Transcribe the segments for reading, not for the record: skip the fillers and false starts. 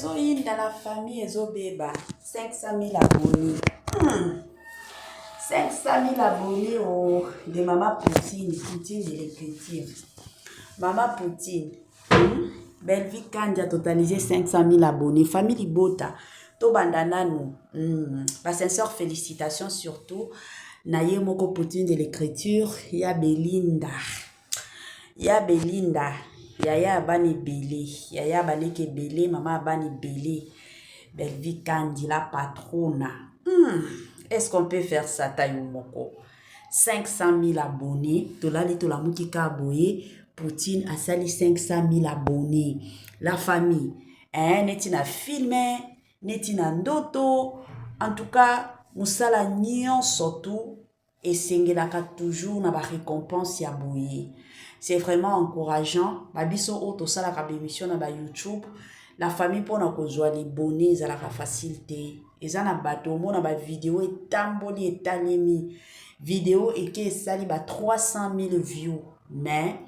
Dans la famille, ezo beba 500 000 abonnés. 500 000 abonnés de Maman Poutine, Poutine de l'écriture. Maman Poutine, Belle Vie Kandi a totalisé 500 000 abonnés. Famille Bota, to bandanano. Sincère félicitations surtout. Naye Moko Poutine de l'écriture, ya Belinda. Ya Belinda. Yaya Abani Belé. Yaya Baleke Belé, Maman Abani Belé. Belle Vie Kandi, la patrona. Est-ce qu'on peut faire ça, Tayumoko? 500 000 abonnés. Tolali Tola Moutika Aboye. Poutine a sali 500 000 abonnés. La famille. Netina filmé. Netina ndoto. En tout cas, Moussala Nyon surtout. Et Sengelaka toujours na ba récompense ya boye. C'est vraiment encourageant. Babiso auto sala ka émission na ba YouTube. La famille pour na kozwa les bonnets à la facilité. Eza na bato mo na ba vidéo etamboli etalemi. Vidéo eke sali ba 300 000 views. Mais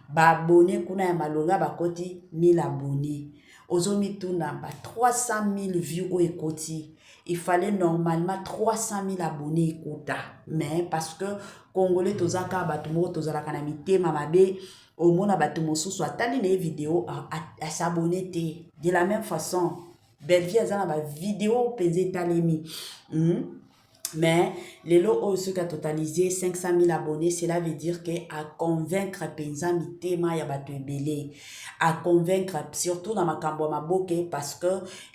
ba abonné kuna ya malonga ba koti 1000 abonnés. Ozomi tuna ba 300 000 views o ekoti. Il fallait normalement 300 000 abonnés kota. Mais parce que Congolais tozaka batumo tozala kana mitema mabe au mona batumo soit tali les vidéos à s'abonner de la même façon. Belle Vie azana ba vidéo pesé talemi. Mais les lots ceux qui a totalisé 500 000 abonnés, cela veut dire que à convaincre penza mitema ya bato ebele, à convaincre surtout dans makambo maboke parce que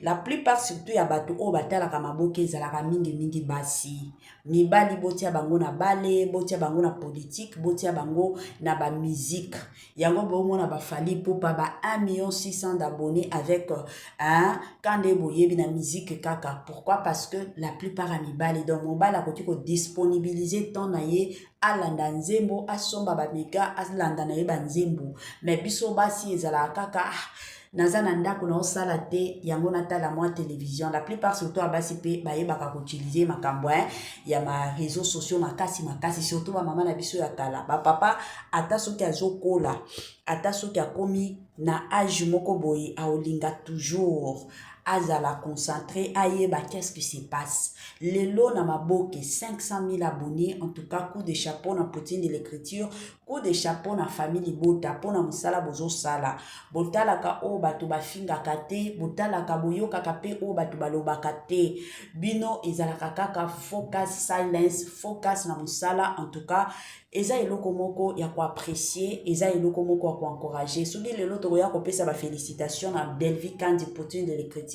la plupart surtout ya bato o batala ka maboke zalaka mingi basi. Mibali botia bango na bale, botia bango na politique, botia bango na ba musique. Yango bomo na ba fali popa ba 1 600 000 d'abonnés avec kande boyebi na musique kaka. Pourquoi? Parce que la plupart a mibali donc mobile a côté ko disponibiliser ton naye alanda nzembo asomba ba mega alanda naye banzembo mais biso basi ezala kaka nazana ndako na osala te yango natala moi télévision. La plupart surtout abasi pe baye baka utiliser makambo ya ma réseaux sociaux makasi surtout ba mama na biso ya kala ba papa ata soki azokola ata soki akomi na âge moko boye aolinga toujours azala concentré ayeba qu'est-ce qui se passe. Lelo na maboke 500 000 abonnés. En tout cas, coup de chapeau na Poutine de l'écriture, coup de chapeau na famille Bota pona musala bozo sala botala ka o batu bafinga kate botala ka boyo kakape o batu balobaka te bino ezalaka kaka focus silence focus na musala. En tout cas eza eloko moko ya ko apprécier, eza eloko moko ya ko encourager. Soki lelo to ya ko pesa ba félicitations na Belle Vie Kandi Poutine de l'écriture.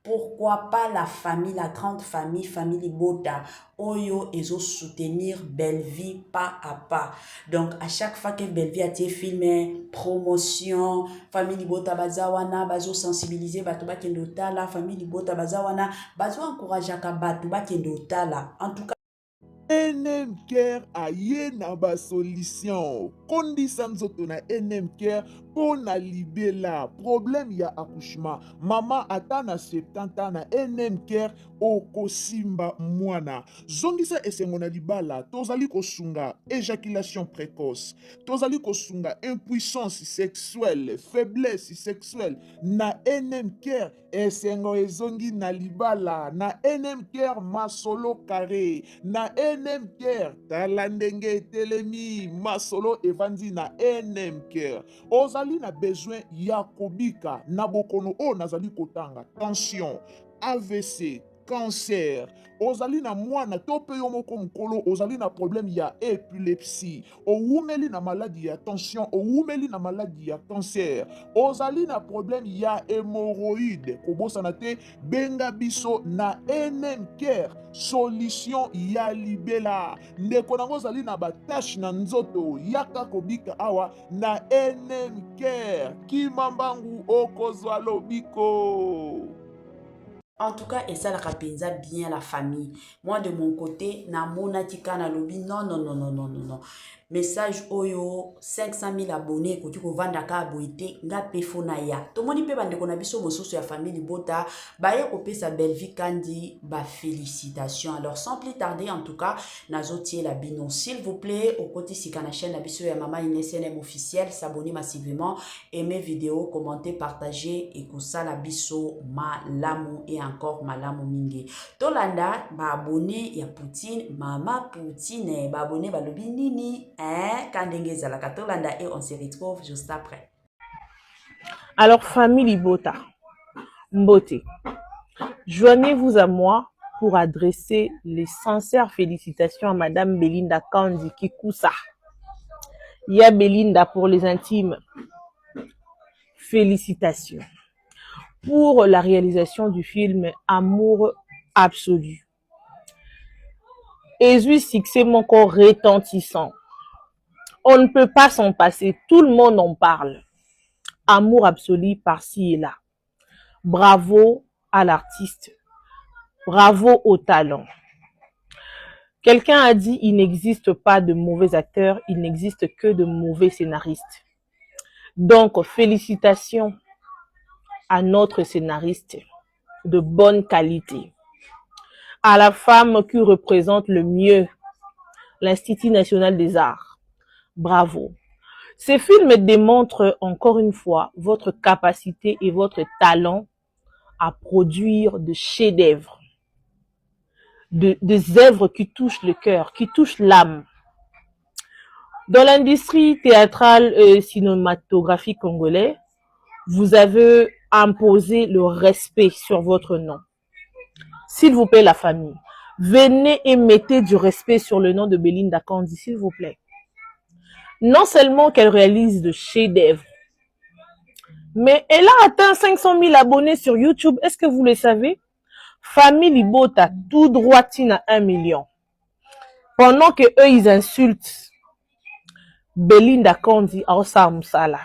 Pourquoi pas la famille, la grande famille, famille Bota, Oyo ezo soutenir Belle Vie pas à pas. Donc à chaque fois que Belle Vie a été filmé, promotion, famille Bota bazawana, bazo sensibiliser batu ba kendo tala, famille Bota bazawana, bazo encourager ka batu ba kendo tala. En tout cas NM Care aye na ba solution. Kondisa nzoto na NM Care pour na libela problème ya accouchement. Mama ata na 70 ans na NM Care okosimba mwana. Zongisa esengo na libala tozali kosunga éjaculation précoce. Tozali kosunga impuissance sexuelle, faiblesse sexuelle na NM Care esengo ezongi na libala na NM Care masolo carré na NM Care tala ndenge etelemi masolo evandi na NM Care. Ozali na besoin ya kobika na bokono o nazali kotanga tension, AVC, cancer, ozali na mwana to pe yo moko mokolo ozali na problème ya épilepsie, owumeli na maladie ya tension, owumeli na maladie ya cancer, ozali na problème ya hémorroïde kobosana te benga biso na NM Care solution ya libela. Ndeko nango ozali na batache na nzoto yaka kobika awa na NM Care kimambangu okozwa lobiko. en tout cas, et ça la rapenza bien la famille. Moi de mon côté, na mona tika na lobi non. message oyo 500 000 abonnés koki kovanda ka boite nga pe fona ya tomoni pe bandeko na biso mosusu ya famille Libota baye kopesa Belvi Kandi ba félicitations. Alors sans plus tarder en tout cas nazotie la bino s'il vous plaît au côté sika na chaîne na biso ya Mama Ines SNM officiel, s'abonner massivement, aimer vidéo, commenter, partager et kosala biso malamu et encore malamu mingi. Tolanda ba abonné ya Poutine, Mama Poutine ba abonné ba lobi nini Kandenge zalaka Tolanda et on se retrouve juste après. Alors famille Libota, Mbote, joignez-vous à moi pour adresser les sincères félicitations à Madame Belinda Kandi Kikusa. Il y a Belinda pour les intimes. Félicitations pour la réalisation du film Amour absolu. Et lui, succès mon corps retentissant. On ne peut pas s'en passer, tout le monde en parle. Amour absolu par-ci et là. Bravo à l'artiste. Bravo au talent. Quelqu'un a dit il n'existe pas de mauvais acteurs, il n'existe que de mauvais scénaristes. Donc, félicitations à notre scénariste de bonne qualité. À la femme qui représente le mieux l'Institut national des arts. Bravo. Ces films démontrent encore une fois votre capacité et votre talent à produire de chefs-d'œuvre. Des œuvres qui touchent le cœur, qui touchent l'âme. Dans l'industrie théâtrale et cinématographique congolais, vous avez imposé le respect sur votre nom. S'il vous plaît, la famille, venez et mettez du respect sur le nom de Belinda Kandi, s'il vous plaît. Non seulement qu'elle réalise de chefs-d'œuvre, mais elle a atteint 500 000 abonnés sur YouTube. Est-ce que vous le savez? Famille Libota, tout droit à 1 million. Pendant que eux, ils insultent Belinda Kandi à Osamsala.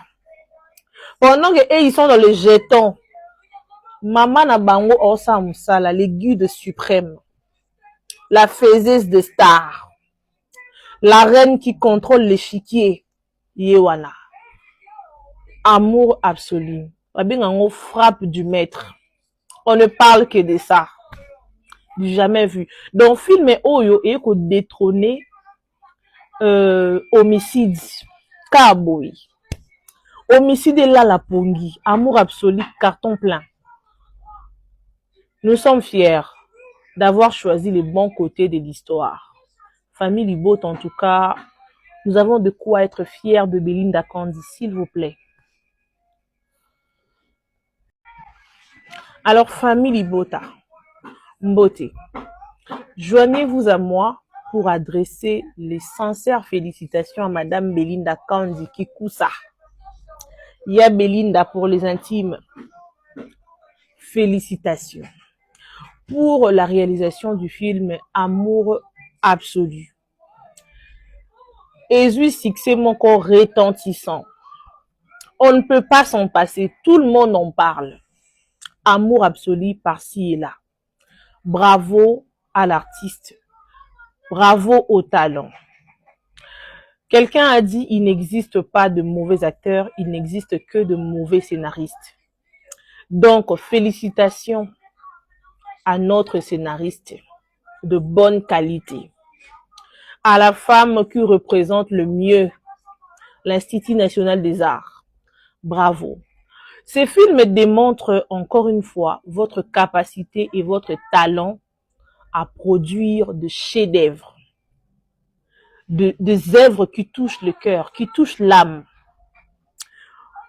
Pendant que eux, ils sont dans le jeton. Maman Nabango Osamsala, les guides suprêmes. La faiseuse de stars. La reine qui contrôle l'échiquier. Yewana. Amour absolu. Babingango frappe du maître. On ne parle que de ça. Jamais vu. Donc, film Oyo et qu'on détrôner homicide. Kaboui. Homicide là la pongi. Amour absolu, carton plein. Nous sommes fiers d'avoir choisi les bons côtés de l'histoire. Famille Libot, en tout cas, nous avons de quoi être fiers de Belinda Kandi, s'il vous plaît. Alors, famille Libota, Mbote, joignez-vous à moi pour adresser les sincères félicitations à Madame Belinda Kandi Kikusa. Il y a Belinda pour les intimes. Félicitations pour la réalisation du film Amour absolu. Et lui, succès mon corps retentissant. On ne peut pas s'en passer, tout le monde en parle. Amour absolu par-ci et là. Bravo à l'artiste. Bravo au talent. Quelqu'un a dit il n'existe pas de mauvais acteurs, il n'existe que de mauvais scénaristes. Donc, félicitations à notre scénariste de bonne qualité. À la femme qui représente le mieux l'Institut national des arts. Bravo. Ces films démontrent encore une fois votre capacité et votre talent à produire de chefs-d'œuvre. Des œuvres qui touchent le cœur, qui touchent l'âme.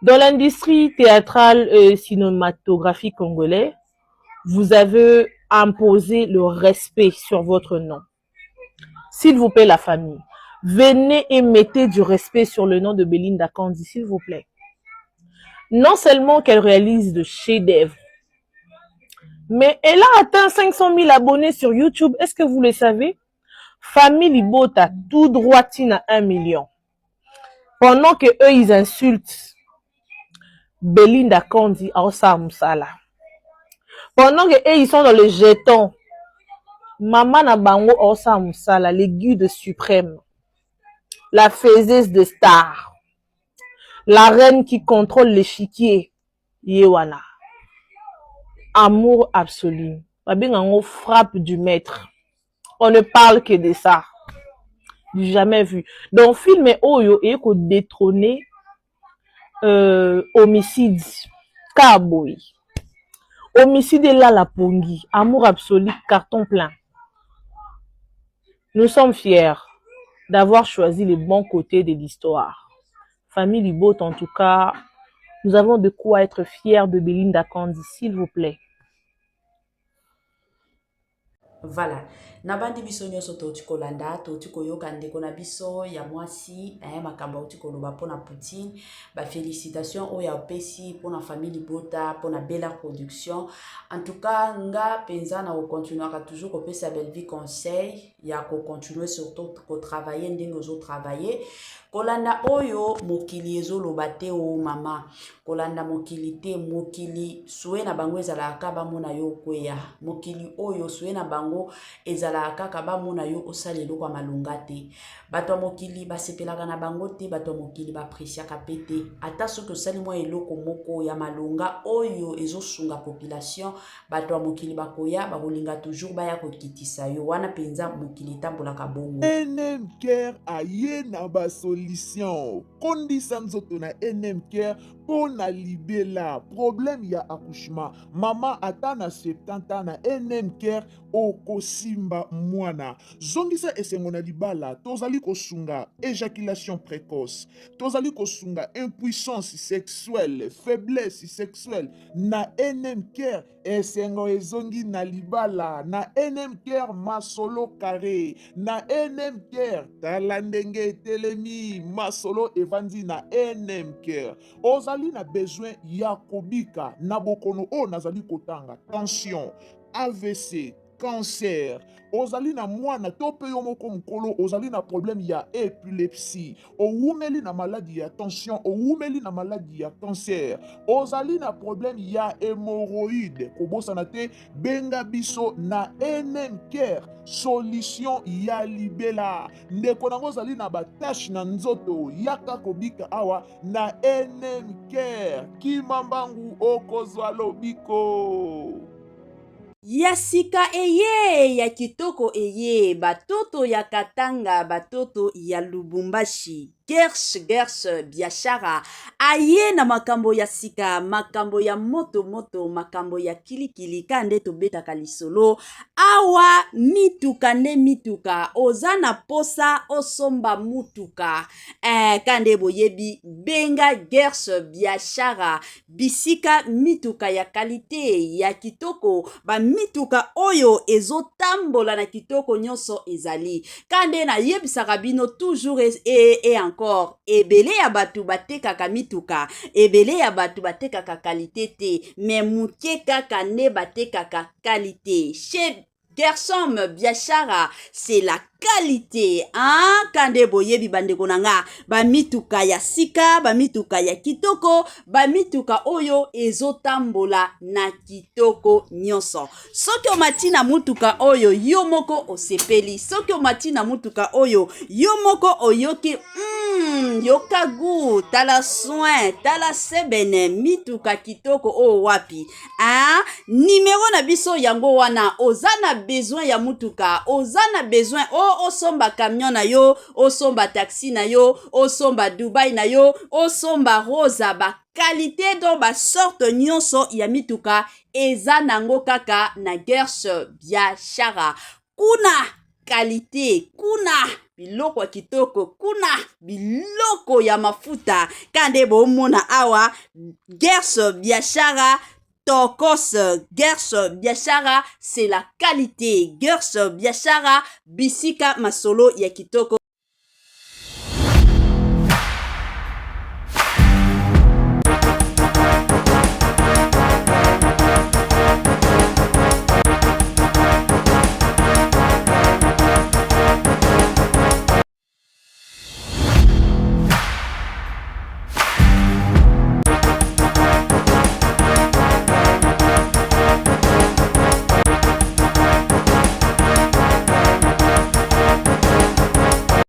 Dans l'industrie théâtrale et cinématographique congolais, vous avez imposé le respect sur votre nom. S'il vous plaît, la famille, venez et mettez du respect sur le nom de Belinda Kandi, s'il vous plaît. Non seulement qu'elle réalise de chefs-d'œuvre, mais elle a atteint 500 000 abonnés sur YouTube. Est-ce que vous le savez? Famille Libota, tout droit à 1 million. Pendant que eux, ils insultent Belinda Kandi à Osamsala. Pendant que eux, ils sont dans le jeton. Maman Nabango Osamsala, les guides suprêmes. la faiseuse de stars, la reine qui contrôle l'échiquier, Yewana. Amour absolu. Babingango frappe du maître. On ne parle que de ça. Jamais vu. Donc, film Oyo et qu'on détrôner homicide. Kaboy. Homicide est là la pongi. Amour absolu, carton plein. Nous sommes fiers d'avoir choisi le bon côté de l'histoire. Famille Libot, en tout cas, nous avons de quoi être fiers de Belinda Kandi, s'il vous plaît. Voilà. Nabandi biso nyonso toti kolanda toti koyoka ndeko na biso ya mwasi makambo uti koloba pona Poutine ba félicitations oya opesi pona famille Libota pona Bella Production. En tout cas nga penza na continuer toujours kopesa belle vie conseil ya ko continuer surtout ko travailler ndenge ozo travailler kolanda oyo mokili ezoloba te o mama kolanda mokili te mokili suwe na bango ezalaka bamona yo kweya mokili oyo suwe na bango ezalaka kaka bamona yo osala eloko ya malonga te bato ya mokili basepelaka na bango te bato ya mokili bapresiaka pe te ata soki osali mwa eloko moko ya malonga oyo ezosunga population bato ya mokili bakoya bakolinga toujours baya kokitisa yo wana penza mokili etambolaka bongo NM Care aye na ba solution kondisa nzoto na NM Care po na libela problème ya accouchement mama ata na 70 ans na NM Care okosimba mwana zongisa esengo na libala tozali kosunga éjaculation précoce tozali kosunga impuissance sexuelle faiblesse sexuelle na NM Care esengo ezongi na libala na NM Care masolo carré na NM Care tala ndenge etelemi masolo evandi na NM Care ozali na besoin ya kobika na bokono o nazali kotanga tension AVC cancer ozali na mwana to pe yo moko mokolo ozali na problème ya épilepsie owumeli na maladie ya tension owumeli na maladie ya cancer ozali na problème ya hémorroïde kobosana te benga biso na NM Care solution ya libela ndeko nango ozali na batache na nzoto yaka kobika awa na NM Care kimambangu okozwa lobiko ya sika eye ya kitoko eye batoto ya Katanga batoto ya Lubumbashi Gersh biashara aye na makambo ya sika makambo ya moto makambo ya kilikili kande tobetaka lisolo awa mituka nde mituka ozana posa osomba mutuka kande boyebi benga Gersh biashara bisika mituka ya kalite ya kitoko ba mituka oyo ezotambola na kitoko nyonso ezali kande na yebisaka bino toujours et encore ebele ya batu batekaka mituka ebele ya batu batekaka kalite te mais muke kaka nde batekaka kalite chez Gershom biashara c'est la qualité kande boyebi bandeko nanga ba mituka ya sika ba mituka ya kitoko ba mituka oyo ezotambola na kitoko nyonso soki omati na mutuka oyo yo moko osepeli soki omati na mutuka oyo yo moko oyoki yoka gu tala soin tala sebene mituka kitoko o wapi numéro na biso yango wana ozana besoin ya mutuka ozana besoin osomba camion na yo osomba taxi na yo osomba Dubai na yo osomba rosa ba qualité do ba sorte nyonso ya mituka eza nango kaka na Gersh biashara kuna qualité kuna biloko kitoko kuna biloko ya mafuta kande bomona awa Gersh biashara Tokos Gersh biashara c'est la qualité Gersh biashara bisika masolo ya kitoko